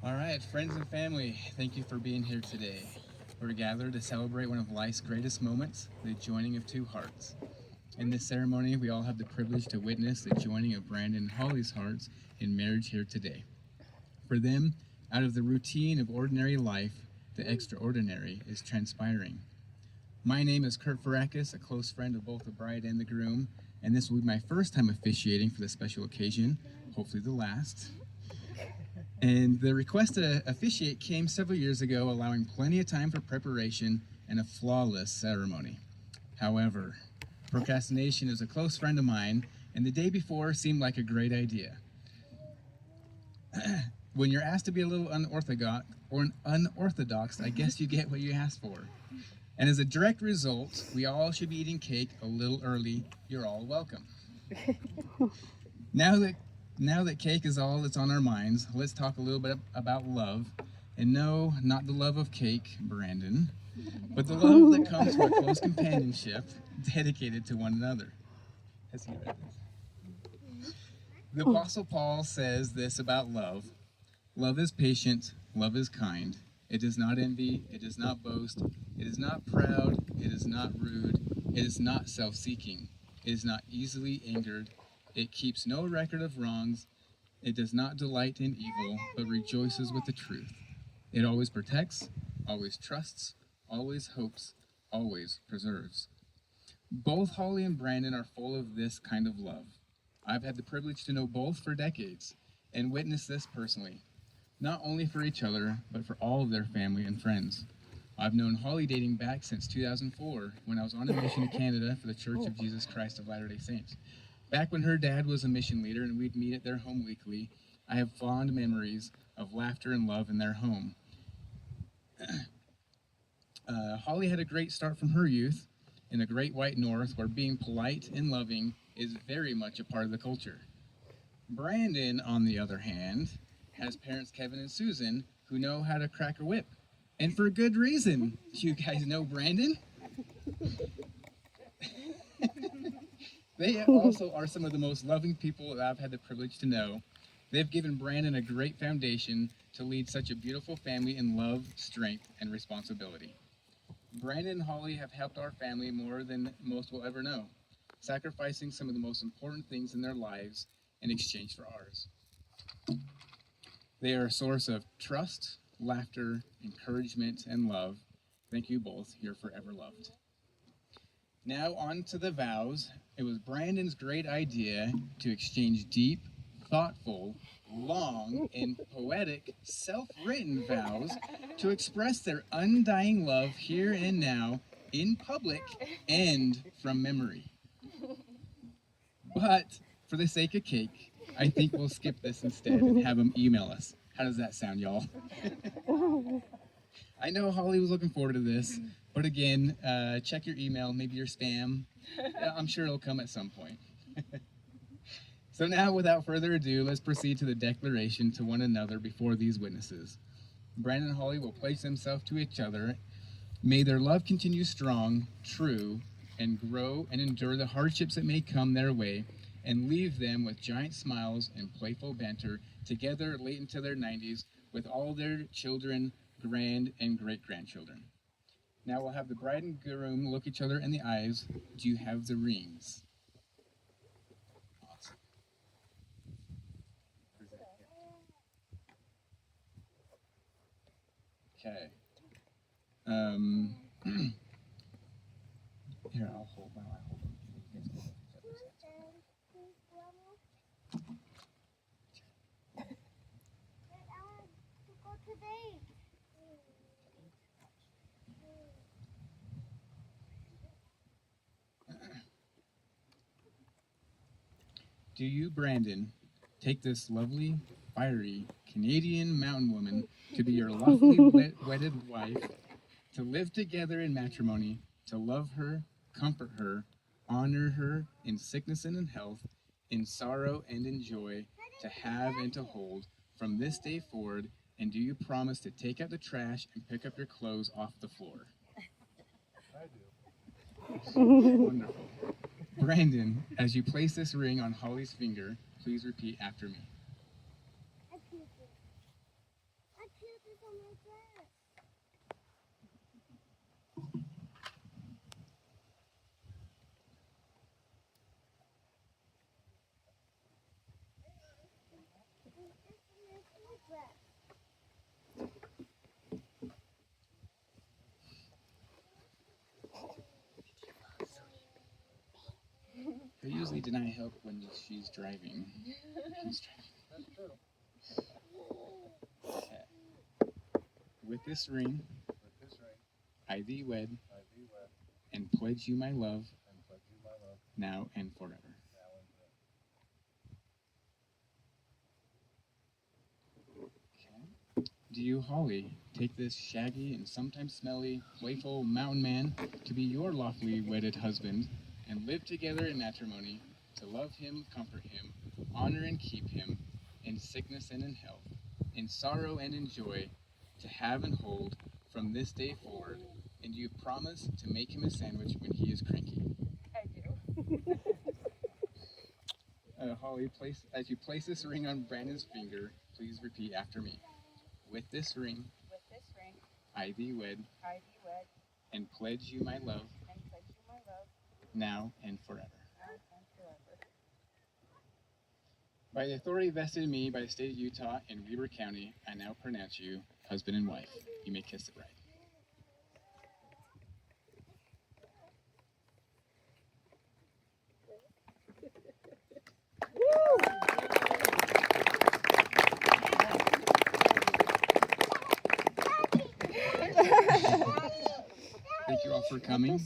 All right, friends and family, thank you for being here today. We're gathered to celebrate one of life's greatest moments, the joining of two hearts. In this ceremony, we all have the privilege to witness the joining of Brandon and Hollie's hearts in marriage here today. For them, out of the routine of ordinary life, the extraordinary is transpiring. My name is Kurt Farakis, a close friend of both the bride and the groom, and this will be my first time officiating for this special occasion, hopefully the last. And the request to officiate came several years ago, allowing plenty of time for preparation and a flawless ceremony. However, procrastination is a close friend of mine, and the day before seemed like a great idea. When you're asked to be a little unorthodox, I guess you get what you asked for. And as a direct result, we all should be eating cake a little early. You're all welcome. Now that cake is all that's on our minds, let's talk a little bit about love. And no, not the love of cake, Brandon, but the love that comes from a close companionship dedicated to one another. Has he read this? The Apostle Paul says this about love. Love is patient, love is kind. It does not envy, it does not boast, it is not proud, it is not rude, it is not self-seeking, it is not easily angered, it keeps no record of wrongs, it does not delight in evil, but rejoices with the truth. It always protects, always trusts, always hopes, always preserves. Both Hollie and Brandon are full of this kind of love. I've had the privilege to know both for decades and witness this personally, not only for each other, but for all of their family and friends. I've known Hollie dating back since 2004 when I was on a mission to Canada for the Church of Jesus Christ of Latter-day Saints. Back when her dad was a mission leader and we'd meet at their home weekly, I have fond memories of laughter and love in their home. Hollie had a great start from her youth in the Great White North, where being polite and loving is very much a part of the culture. Brandon, on the other hand, has parents Kevin and Susan who know how to crack a whip. And for good reason. You guys know Brandon? They also are some of the most loving people that I've had the privilege to know. They've given Brandon a great foundation to lead such a beautiful family in love, strength, and responsibility. Brandon and Hollie have helped our family more than most will ever know, sacrificing some of the most important things in their lives in exchange for ours. They are a source of trust, laughter, encouragement, and love. Thank you both. You're forever loved. Now on to the vows. It was Brandon's great idea to exchange deep, thoughtful, long, and poetic, self-written vows to express their undying love here and now, in public and from memory. But for the sake of cake, I think we'll skip this instead and have them email us. How does that sound, y'all? I know Hollie was looking forward to this, but again, check your email, maybe your spam. I'm sure it'll come at some point. So now, without further ado, let's proceed to the declaration to one another before these witnesses. Brandon and Hollie will pledge themselves to each other. May their love continue strong, true, and grow and endure the hardships that may come their way, and leave them with giant smiles and playful banter together late into their 90s with all their children, grand and great-grandchildren. Now we'll have the bride and groom look each other in the eyes. Do you have the rings? Awesome. Okay. Here, I'll hold them. You guys can hold each other's hands. Do you, Brandon, take this lovely, fiery Canadian mountain woman to be your lawfully wedded wife, to live together in matrimony, to love her, comfort her, honor her in sickness and in health, in sorrow and in joy, to have and to hold from this day forward, and do you promise to take out the trash and pick up your clothes off the floor? I do. Wonderful. Brandon, as you place this ring on Hollie's finger, please repeat after me. I usually deny help when she's driving. She's driving. Okay. With this ring, I thee wed, and pledge you my love, now and forever. Okay. Do you, Holly, take this shaggy and sometimes smelly, playful mountain man to be your lawfully wedded husband, and live together in matrimony, to love him, comfort him, honor and keep him, in sickness and in health, in sorrow and in joy, to have and hold from this day forward, and do you promise to make him a sandwich when he is cranky? I do. Holly, as you place this ring on Brandon's finger, please repeat after me. With this ring, I thee wed, and pledge you my love, now and forever. By the authority vested in me by the state of Utah and Weber County, I now pronounce you husband and wife. You may kiss the bride. Thank you all for coming.